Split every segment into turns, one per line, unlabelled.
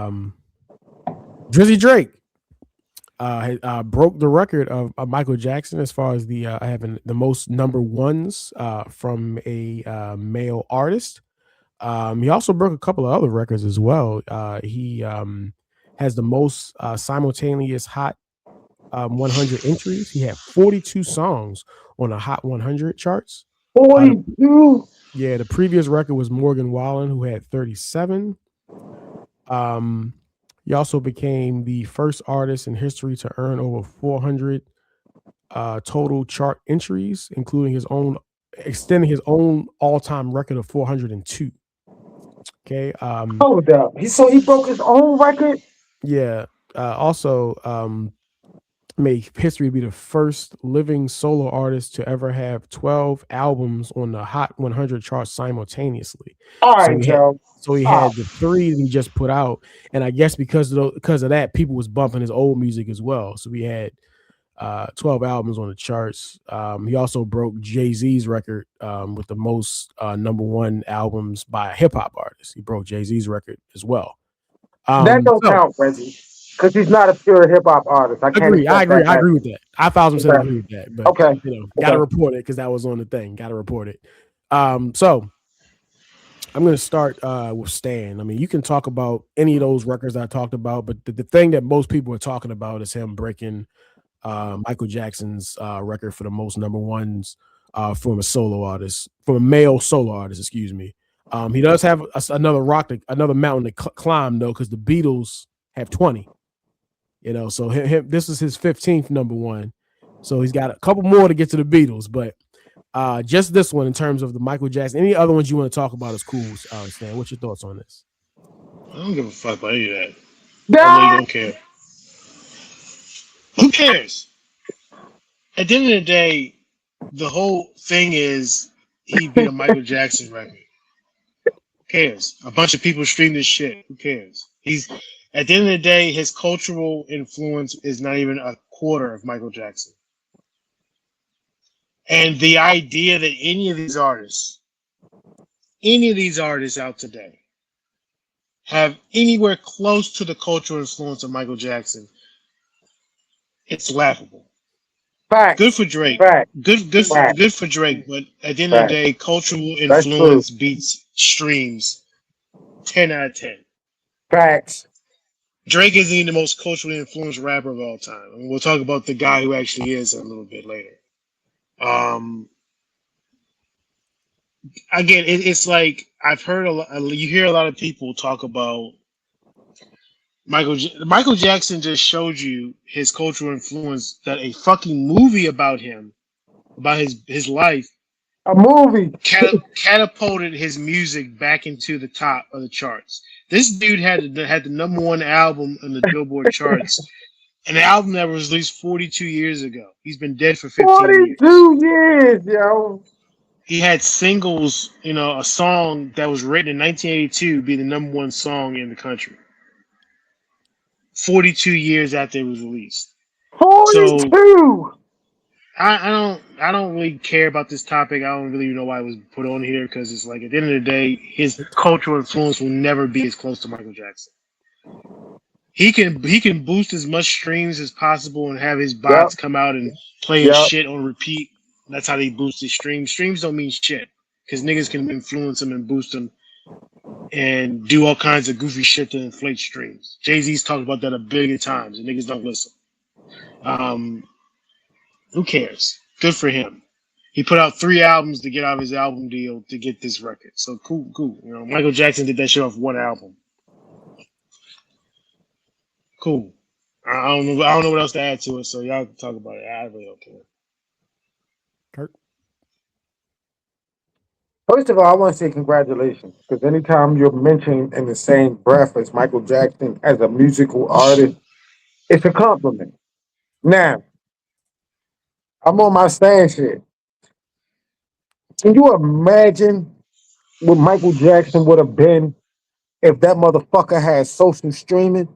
Um, Drizzy Drake broke the record of Michael Jackson as far as the having the most number ones from a male artist. He also broke a couple of other records as well. He has the most simultaneous Hot 100 entries. He had 42 songs on the Hot 100 charts. Uh,
42.
yeah, the previous record was Morgan Wallen, who had 37. Um, he also became the first artist in history to earn over 400 total chart entries, including his own, extending his own all-time record of 402. Okay.
Hold up. He broke his own record?
Yeah. Also, made history to be the first living solo artist to ever have 12 albums on the Hot 100 chart simultaneously.
All
So
right,
he had
Joe.
so he
Oh,
had the three that he just put out, and I guess because of that, people was bumping his old music as well. So we had 12 albums on the charts. He also broke Jay-Z's record with the most number one albums by a hip hop artist. He broke Jay-Z's record as well.
that don't
So
count, Reggie. Because he's not a pure hip hop artist. I can't
agree. I
accept
agree.
that
I
fact.
agree with that. I 1,000%
Okay.
agree with that. But
Okay.
got to
Okay.
report it because that was on the thing. Got to report it. So I'm going to start with Stan. I mean, you can talk about any of those records I talked about, but the thing that most people are talking about is him breaking Michael Jackson's record for the most number ones from a solo artist, from a male solo artist. Excuse me. He does have another another mountain to climb though, because the Beatles have 20. So this is his 15th number one. So he's got a couple more to get to the Beatles, but just this one in terms of the Michael Jackson. Any other ones you want to talk about is cool, Stan. What's your thoughts on this?
I don't give a fuck about any of that. I really
Yeah.
don't care. Who cares? At the end of the day, the whole thing is he beat a Michael Jackson record. Who cares? A bunch of people stream this shit. Who cares? He's at the end of the day, his cultural influence is not even a quarter of Michael Jackson. And the idea that any of these artists out today, have anywhere close to the cultural influence of Michael Jackson, it's laughable. Good
Facts.
for Drake.
Facts. Facts.
Good for Drake. But at the end of the
Facts.
day, cultural
That's true.
influence beats streams 10 out of 10.
Facts.
Drake isn't even the most culturally influenced rapper of all time. I mean, we'll talk about the guy who actually is a little bit later. Um, Again, it's like I've heard a lot. You hear a lot of people talk about Michael Jackson just showed you his cultural influence that a fucking movie about him, about his life,
A movie.
catapulted his music back into the top of the charts. This dude had the number one album in the Billboard charts, an album that was released 42 years ago. He's been dead for 15 years.
42 years, yo.
He had singles, a song that was written in 1982 be the number one song in the country. 42 years after it was released. So
42.
I don't really care about this topic. I don't really know why it was put on here because it's like at the end of the day, his cultural influence will never be as close to Michael Jackson. He can boost as much streams as possible and have his
Yep.
bots come out and play his
Yep.
shit on repeat. That's how they boost his streams. Streams don't mean shit because niggas can influence them and boost them and do all kinds of goofy shit to inflate streams. Jay-Z's talked about that a billion times and niggas don't listen. Um, who cares? Good for him. He put out 3 albums to get out of his album deal to get this record. So cool. Michael Jackson did that shit off one album. Cool. I don't know what else to add to it, so y'all can talk about it. I really don't care.
Kurt?
First of all, I want to say congratulations because anytime you're mentioned in the same breath as Michael Jackson as a musical artist, it's a compliment. Now, I'm on my stand shit. Can you imagine what Michael Jackson would have been if that motherfucker had social streaming?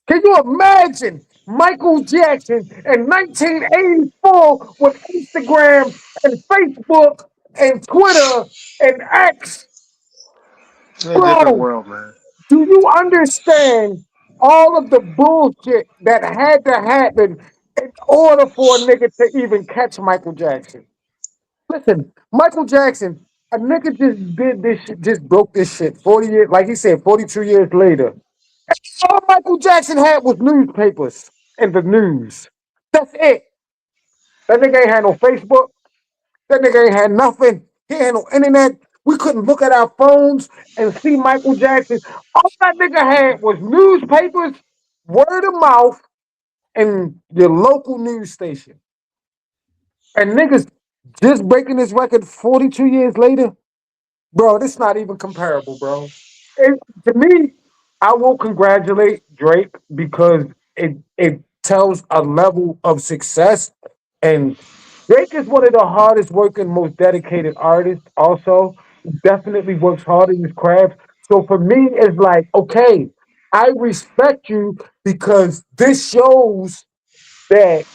Can you imagine Michael Jackson in 1984 with Instagram and Facebook and Twitter and X?
It's a different
Bro,
world, man.
Do you understand all of the bullshit that had to happen in order for a nigga to even catch Michael Jackson? Listen, Michael Jackson, a nigga just did this shit, just broke this shit 40 years, like he said, 42 years later. All Michael Jackson had was newspapers and the news. That's it. That nigga ain't had no Facebook. That nigga ain't had nothing. He ain't had no internet. We couldn't look at our phones and see Michael Jackson. All that nigga had was newspapers, word of mouth, and your local news station. And niggas just breaking this record 42 years later. Bro, this not even comparable, bro. It, to me, I will congratulate Drake because it tells a level of success. And Drake is one of the hardest working, most dedicated artists. Also, he definitely works hard in his craft. So for me, it's like, okay, I respect you because this shows that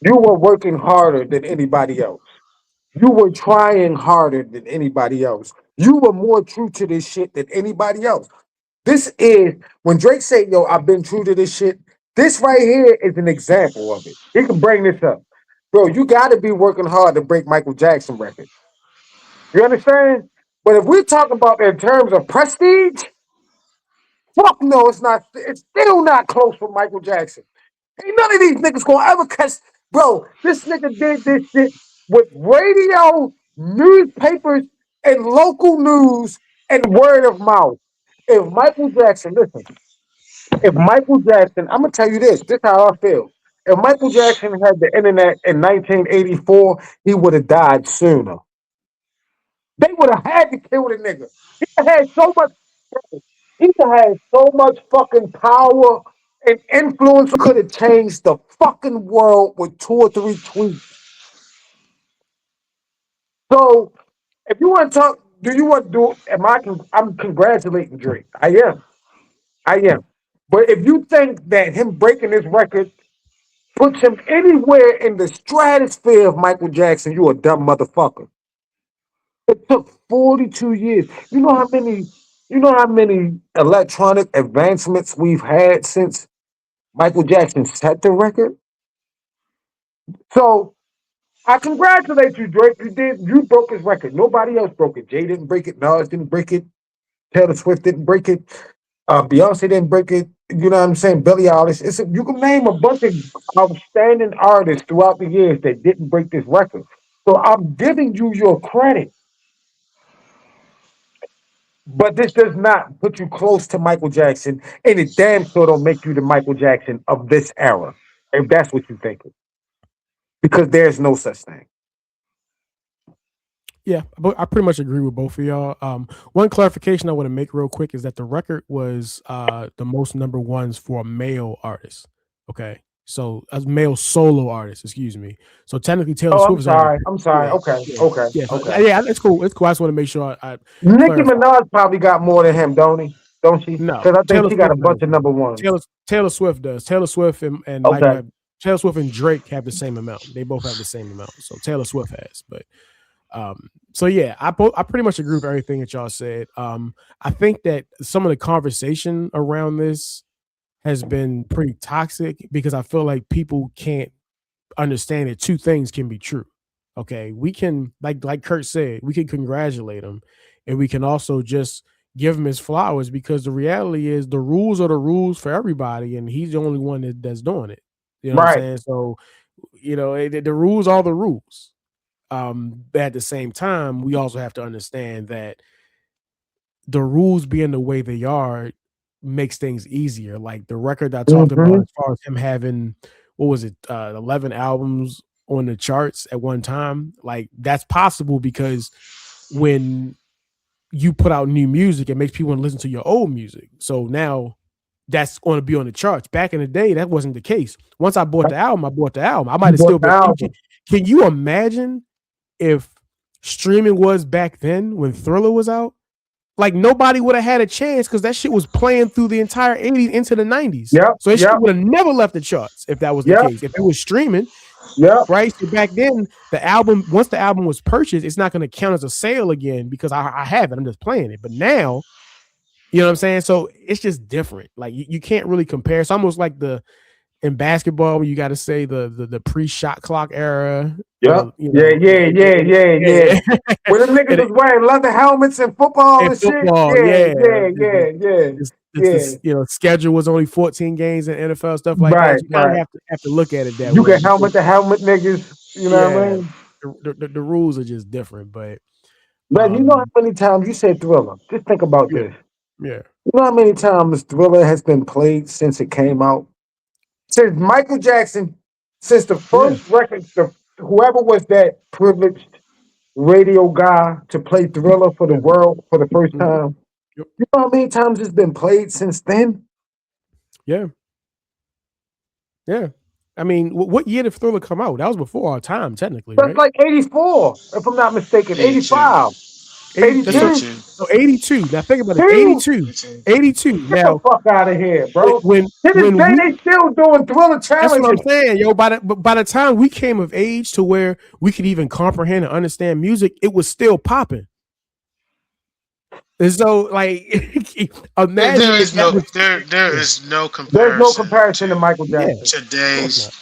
you were working harder than anybody else. You were trying harder than anybody else. You were more true to this shit than anybody else. This is when Drake said, "Yo, I've been true to this shit." This right here is an example of it. He can bring this up, bro. You got to be working hard to break Michael Jackson record. You understand? But if we're talking about in terms of prestige, fuck no, it's not. It's still not close for Michael Jackson. Ain't none of these niggas gonna ever catch. Bro, this nigga did this shit with radio, newspapers, and local news and word of mouth. If Michael Jackson, listen, if Michael Jackson, I'm gonna tell you this. This is how I feel. If Michael Jackson had the internet in 1984, he would have died sooner. They would have had to kill the nigga. He had so much. He had so much fucking power and influence. Could have changed the fucking world with two or three tweets. So, if you want to talk, do you want to do? Am I? I'm congratulating Drake. I am. I am. But if you think that him breaking this record puts him anywhere in the stratosphere of Michael Jackson, you a dumb motherfucker. It took 42 years. You know how many? You know how many electronic advancements we've had since Michael Jackson set the record? So I congratulate you, Drake. You did. You broke his record. Nobody else broke it. Jay didn't break it. Nas didn't break it. Taylor Swift didn't break it. Beyonce didn't break it. You know what I'm saying? Billie Eilish. You can name a bunch of outstanding artists throughout the years that didn't break this record. So I'm giving you your credit, but this does not put you close to Michael Jackson, and it damn sure don't make you the Michael Jackson of this era, if that's what you think, because there's no such thing.
Yeah, but I pretty much agree with both of y'all. One clarification I want to make real quick is that the record was the most number ones for a male artist. Okay, so as male solo artist, excuse me. So technically, Taylor
Oh,
Swift
I'm
is already
sorry. I'm sorry.
yeah,
Okay.
yeah,
Okay.
yeah. So,
Okay.
yeah, it's cool. It's cool. I just want to make sure I
Nicki
clarify.
Minaj probably got more than him, don't he? Don't she?
No,
Because I think
Taylor
she got a
Swift
bunch
does,
of
man.
number ones.
Taylor Swift does. Taylor Swift and Michael
Okay.
have Taylor Swift and Drake have the same amount. They both have the same amount. So Taylor Swift has, but so yeah, I pretty much agree with everything that y'all said. I think that some of the conversation around this has been pretty toxic because I feel like people can't understand that two things can be true. Okay, we can like Kurt said, we can congratulate him, and we can also just give him his flowers because the reality is the rules are the rules for everybody, and he's the only one that's doing it. You know what I'm
Right.
saying? So, the rules are the rules. But at the same time, we also have to understand that the rules being the way they are makes things easier. Like the record I talked about,
Mm-hmm.
as far as him having what was it, 11 albums on the charts at one time, like that's possible because when you put out new music, it makes people want to listen to your old music. So now that's going to be on the charts. Back in the day, that wasn't the case. Once I bought the album, I bought the album. I might
You
have
bought
still
the
been.
album.
Can you imagine if streaming was back then when Thriller was out? Like nobody would have had a chance because that shit was playing through the entire 80s into the 90s.
Yep.
So it shit
Yep.
would have never left the charts if that was the
Yep.
case. If it was streaming,
Yep.
right? So back then, once the album was purchased, it's not going to count as a sale again because I have it. I'm just playing it. But now You know what I'm saying? So it's just different. Like you can't really compare. It's almost like the in basketball when you got to say the pre shot clock era or
Yep.
the you
Yeah,
know
yeah, yeah, yeah, yeah.
yeah,
When them niggas
and,
was wearing leather helmets and football
in
and shit.
football,
Yeah,
yeah,
yeah, yeah, yeah,
the
yeah.
schedule was only 14 games in NFL stuff like
Right,
that. You kind of
right.
have to look at it that
You
way
can
because
helmet to helmet niggas. You know what I
yeah,
mean?
the rules are just different. But
Man, you know
um
how many times you said Thriller? Just think about
yeah,
this.
yeah,
You know how many times Thriller has been played since it came out? Since Michael Jackson, since the
yeah,
first record, whoever was that privileged radio guy to play Thriller for the
yeah.
world for the first
Mhm.
time.
Yep.
You know how many times it's been played since then?
Yeah, yeah. I mean, what year did Thriller come out? That was before our time, technically,
That's
right?
like 84, if I'm not mistaken.
82.
85,
80, that's so
82.
82.
so 82. Now think about it.
Two.
82.
82.
82.
Get the
Now
fuck out of here,
when
bro.
when
To this
when
day,
we
they still doing Thriller
that's what I'm
challenges.
saying, yo. By the time we came of age to where we could even comprehend and understand music, it was still popping. And so, like,
There
imagine if
is
that
no
was
there
yeah,
is no
There's no
comparison
comparison to
to
Michael
yeah,
Jackson.
of course
today's
not.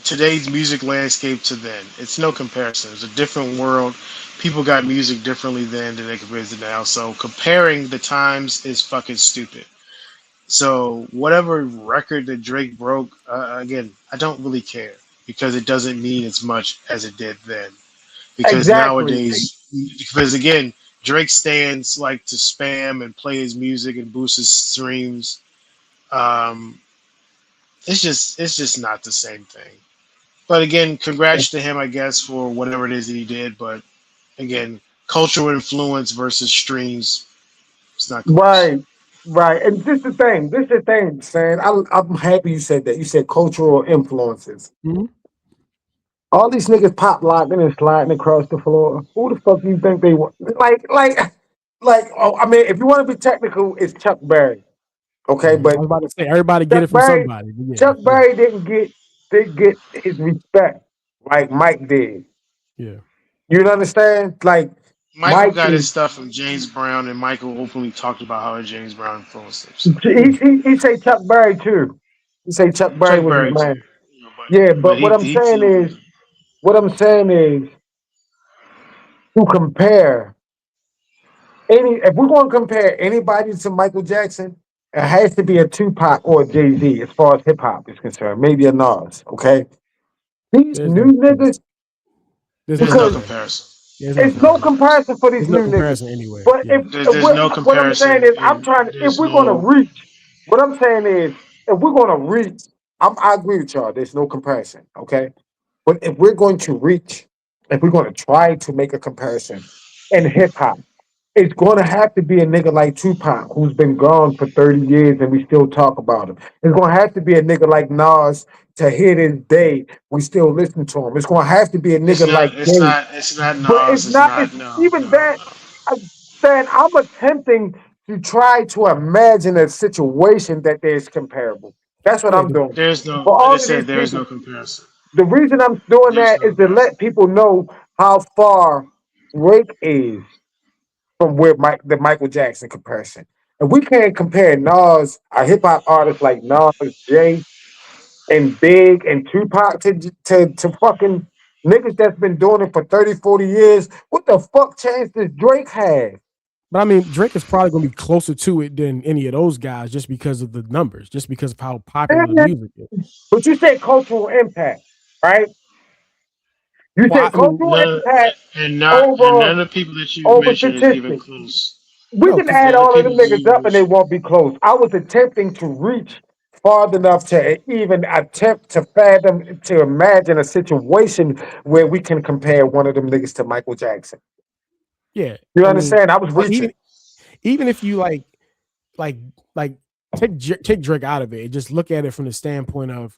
today's music landscape to then. It's no comparison. It's a different world. People got music differently then than they compare to now. So comparing the times is fucking stupid. So whatever record that Drake broke, again, I don't really care because it doesn't mean as much as it did then. Because
Exactly.
nowadays, because again, Drake stands like to spam and play his music and boost his streams. Um, it's just not the same thing. But again, congrats to him, I guess, for whatever it is that he did. But again, cultural influence versus streams, it's not close.
Right. Right. And this is the thing. This is the thing, Sam. I'm happy you said that. You said cultural influences.
Mhm.
All these niggas pop locking and sliding across the floor. Who the fuck do you think they want? Oh, I mean, if you want to be technical, it's Chuck Berry. Okay,
Mhm. I
but
was about to say everybody get
Chuck
it from
Berry,
somebody. But yeah,
Chuck
yeah,
Berry didn't get his respect like Mike did.
yeah.
You understand? Like
Michael
Mike
got
is
his stuff from James Brown, and Michael openly talked about how James Brown influenced him. So
Yeah.
he say Chuck Berry too. He say Chuck Berry
Chuck
was his
Berry
man.
too, but
Yeah,
but
but
he too.
what I'm saying is to compare any if we're going to compare anybody to Michael Jackson, it has to be a Tupac or a Jay Z as far as hip hop is concerned. Maybe a Nas. Okay, these
There's
new
no yeah.
niggas
There's no
There's no
because
comparison.
comparison.
There's no
it's
There's no
no
comparison.
comparison.
comparison for these
There's no
new niggas.
comparison anywhere.
But
Yeah.
There's no
what I'm saying
comparison,
is,
and
if
there's
we're going to
no.
reach, what I'm saying is, if we're going to reach, I agree with y'all. There's no comparison. Okay, but if we're going to reach, if we're going to try to make a comparison in hip hop, it's going to have to be a nigga like Tupac, who's been gone for 30 years and we still talk about him. It's going to have to be a nigga like Nas to hear this day, we still listen to him. It's going to have to be a
It's
nigga like
not. It's
Jay.
not. It's not
But it's
Nas. It's
not, it's
not. No.
even
No.
that.
No.
I'm saying I'm attempting to try to imagine a situation that is comparable. That's what
Yeah.
I'm doing.
There's no.
For
Like I
all of these
said, there is no
people,
comparison.
the reason I'm doing
There's
that
no
is to
comparison.
let people know how far Drake is from where the Michael Jackson comparison. And we can't compare Nas, a hip hop artist like Nas, Jay, and Big and Tupac to fucking niggas that's been doing it for 30, 40 years. What the fuck chance does Drake have?
But I mean, Drake is probably going to be closer to it than any of those guys just because of the numbers, just because of how popular the music is.
But you said cultural impact, right? You
Well,
said
I mean,
cultural
None
impact
and not and
over
none of the people that you
over
mentioned is even
statistics.
close.
We
no,
can
because
add
None of the
all of
people
them
that
niggas
you
up and they
mentioned.
won't be close. I was attempting to reach far enough to even attempt to fathom, to imagine a situation where we can compare one of them niggas to Michael Jackson.
yeah,
You
I mean,
understand? I was
like even
reaching.
even if you like like take Drake out of it and just look at it from the standpoint of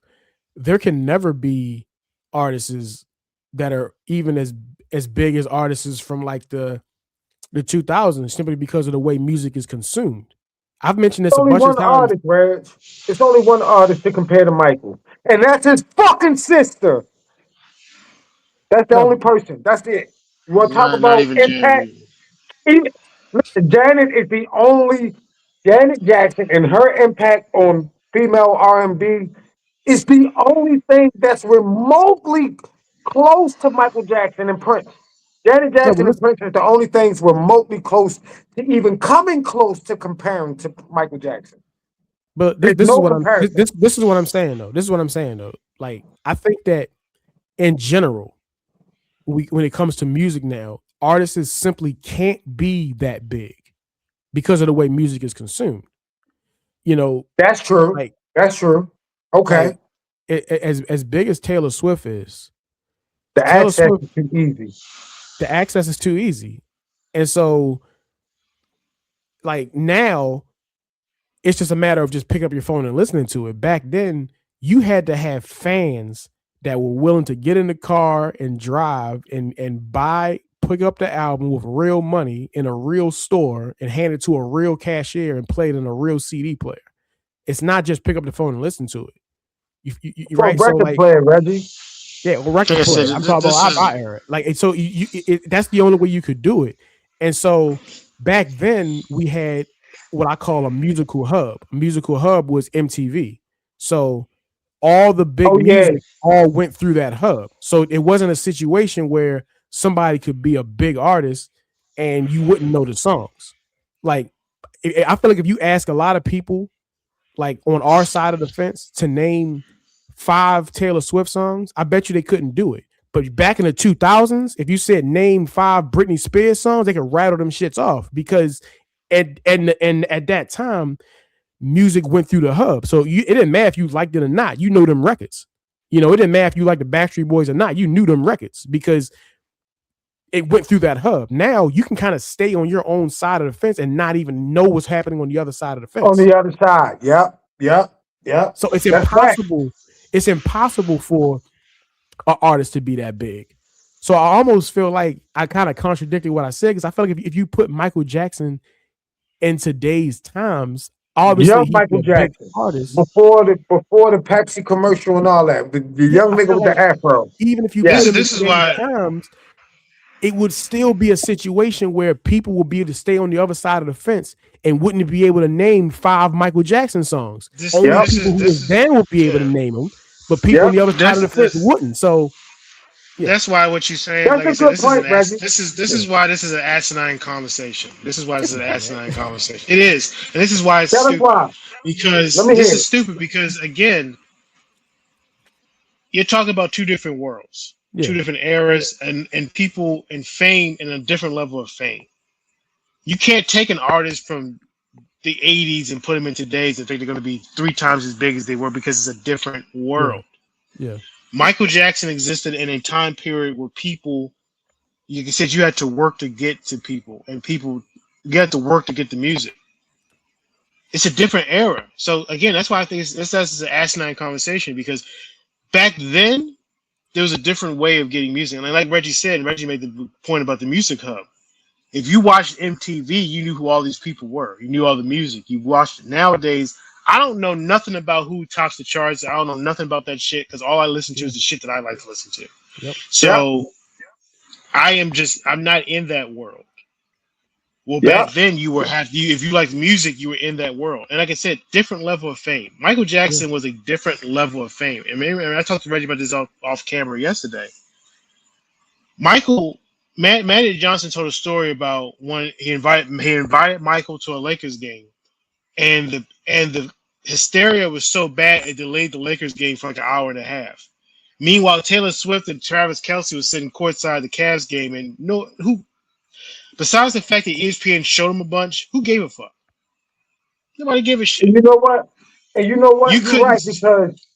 there can never be artists that are even as big as artists from like the 2000s simply because of the way music is consumed. I've mentioned this a
Only
bunch of
one
times.
artist, Reg. It's only one artist to compare to Michael, and that's his fucking sister. That's the
No,
only person. That's it. You want to talk
Not
about
even
impact?
Jeremy.
Even, Janet is the only Janet Jackson and her impact on female R&B is the only thing that's remotely close to Michael Jackson and Prince. Janet
No, but
Jackson and
listen,
Prince is the only things remotely close to even coming close to comparing to Michael Jackson.
but
There's
this is
no
what I'm
comparison.
this is what I'm saying though. This is what I'm saying though. Like I think that in general, when it comes to music now, artists simply can't be that big because of the way music is consumed. You know,
That's true.
like
That's true. Okay.
like as big as Taylor Swift is,
The
Taylor
access
Swift
is too easy.
the access is too easy, and so like now it's just a matter of just picking up your phone and listening to it. Back then, you had to have fans that were willing to get in the car and drive and buy pick up the album with real money in a real store and hand it to a real cashier and play it in a real CD player. It's not just pick up the phone and listen to it. You
For a
right? So
record
like
player, Reggie.
yeah, well,
Like
record
I said,
player. I'm talking
this
about
is
our era. Like, and so that's the only way you could do it. And so back then we had what I call a musical hub. A musical hub was MTV. So all the big
Oh yeah.
music all went through that hub. So it wasn't a situation where somebody could be a big artist and you wouldn't know the songs. Like, I feel like if you ask a lot of people like on our side of the fence to name 5 Taylor Swift songs, I bet you they couldn't do it. But back in the 2000s, if you said name 5 Britney Spears songs, they could rattle them shits off because at that time, music went through the hub. So it didn't matter if you liked it or not. You know them records. You know, it didn't matter if you liked the Backstreet Boys or not. You knew them records because it went through that hub. Now you can kind of stay on your own side of the fence and not even know what's happening on the other side of the
On
fence.
the other side. Yep. Yep. Yep.
So it's
That's fact.
impossible. It's impossible for an artist to be that big. So I almost feel like I kind of contradicted what I said because I feel like if you put Michael Jackson in today's times, obviously
Young
he'd be
Michael
a big
Jackson.
artist.
Before the Pepsi commercial and all that. The
Yeah,
young
I
nigga
feel
with
like
the afro.
even if you
Yeah.
put him in
this is
today's
why
times, it would still be a situation where people will be able to stay on the other side of the fence and wouldn't be able to name 5 Michael Jackson songs. Only
Yep.
people who was
this is
there would be able to
yeah.
name them, but people on
Yep.
the other side of the
That's
fence
this
wouldn't. So yeah,
that's why what you're saying,
That's
like I
a
said,
good point, Reggie.
this
yeah,
is why this is an asinine conversation. This is why this
it's
is an
not.
asinine conversation. It is, and this is why it's
Tell us
stupid.
why. Let
Because
me
this
hear
is
it.
stupid because again, you're talking about two different worlds, two
Yeah,
different eras, and people and fame and a different level of fame. You can't take an artist from the 80s and put them in today's and think they're going to be 3 times as big as they were because it's a different
yeah,
world.
yeah,
Michael Jackson existed in a time period where people, you said you had to work to get to people, and people, you had to work to get the music. It's a different era. So again, that's why I think this is an asinine conversation because back then there was a different way of getting music. And like Reggie said, and Reggie made the point about the music hub. If you watched MTV, you knew who all these people were. You knew all the music. You watched it. Nowadays, I don't know nothing about who tops the charts. I don't know nothing about that shit because all I listen to
yeah,
is the shit that I like to listen to.
yep,
Yep.
So I'm not in that world. Well, back
Yep.
then you were have you if you liked music, you were in that world. And like I said, different level of fame. Michael
yeah,
Jackson was a different level of fame. And maybe I talked to Reggie about this off camera yesterday. Michael Magic Johnson told a story about when he invited Michael to a Lakers game, and the hysteria was so bad it delayed the Lakers game for like an hour and a half. Meanwhile, Taylor Swift and Travis Kelsey was sitting courtside the Cavs game, and no who besides the fact that ESPN showed them a bunch, who gave a fuck? Nobody gave a shit.
And you know what? And you know
You
what? You're
couldn't.
right because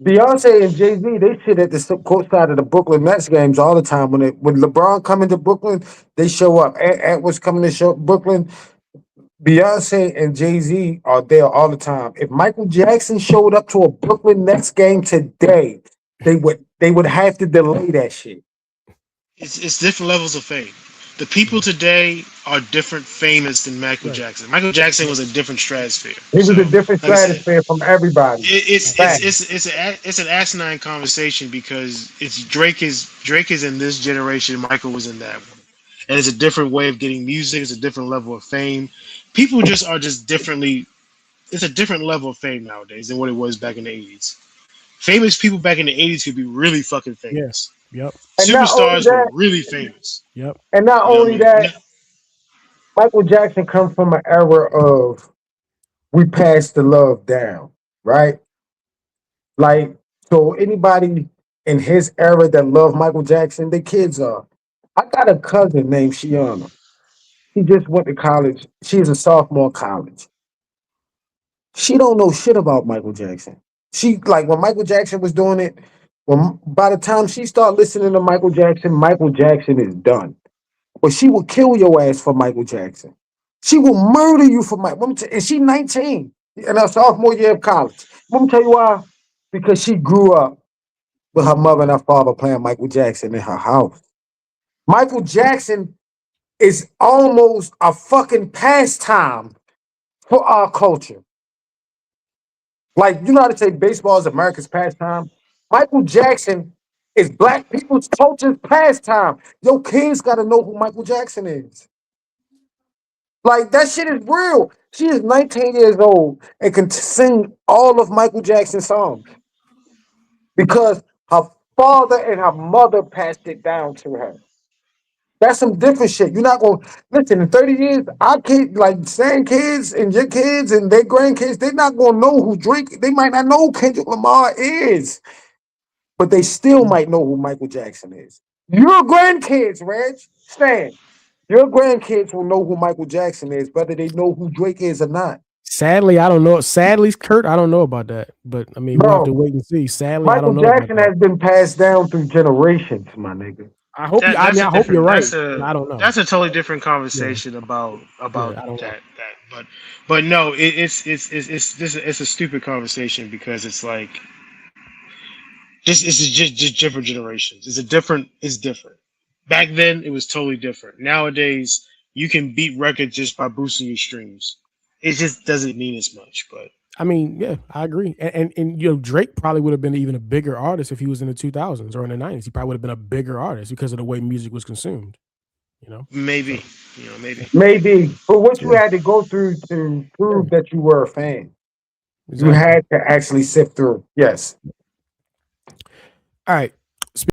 Beyonce and Jay Z they sit at the court side of the Brooklyn Nets games all the time. When LeBron coming to Brooklyn, they show up. At what's coming to show Brooklyn, Beyonce and Jay Z are there all the time. If Michael Jackson showed up to a Brooklyn Nets game today, they would have to delay that shit.
It's different levels of fame. The people
yeah,
today are different famous than Michael
right,
Jackson. Michael Jackson
yeah,
was a different stratosphere.
He was a
So,
different
like I said,
stratosphere from everybody. Fact.
it's an asinine conversation because it's Drake is in this generation. Michael was in that one, and it's a different way of getting music. It's a different level of fame. People just are just differently. It's a different level of fame nowadays than what it was back in the '80s. Famous people back in the '80s could be really fucking
Yeah.
famous.
Yep.
And not only
Superstars were
that,
really famous.
Yep.
and not
You know what I
only
mean?
that, Michael Jackson comes from an era of we passed the love down, right? Like, so anybody in his era that love Michael Jackson, the kids are. I got a cousin named Shiana. She just went to college. She's a sophomore in college. She don't know shit about Michael Jackson. She like when Michael Jackson was doing it. When by the time she start listening to Michael Jackson is done. But she will kill your ass for Michael Jackson. She will murder you for Michael. And she 19 in her sophomore year of college. Let me tell you why. Because she grew up with her mother and her father playing Michael Jackson in her house. Michael Jackson is almost a fucking pastime for our culture. Like, you know how to say baseball is America's pastime? Michael Jackson is black people's culture's pastime. Your kids got to know who Michael Jackson is. Like, that shit is real. She is 19 years old and can sing all of Michael Jackson's songs because her father and her mother passed it down to her. That's some different shit. You're not going to listen in 30 years. Our kids, like Stan kids and your kids and their grandkids, they're not going to know who Drake. They might not know who Kendrick Lamar is, but they still might know who Michael Jackson is. Your grandkids, Reg, Stan, your grandkids will know who Michael Jackson is, whether they know who Drake is or not.
Sadly, I don't know. Sadly, Kurt, I don't know about that. But I mean, we'll have to
Bro,
wait and see. Sadly, I
Michael
don't know about
Jackson
that.
has been passed down through generations, my nigga.
I hope you.
That
I
that's
mean,
a
I hope you're
different.
right, but I don't know.
That's a totally different
Yeah.
conversation about
Yeah. I don't know.
that. But no, it's a stupid conversation because it's like just different generations. It's different. Back then, it was totally different. Nowadays, you can beat records just by boosting your streams. It just doesn't mean as much. But
I mean, yeah, I agree. And you know, Drake probably would have been even a bigger artist if he was in the 2000s or in the 90s. He probably would have been a bigger artist because of the way music was consumed. You know.
maybe,
So
maybe.
Maybe, but what you
yeah,
had to go through to
yeah,
prove that you were a fan, you
exactly.
had to actually sift through. Yes.
All right.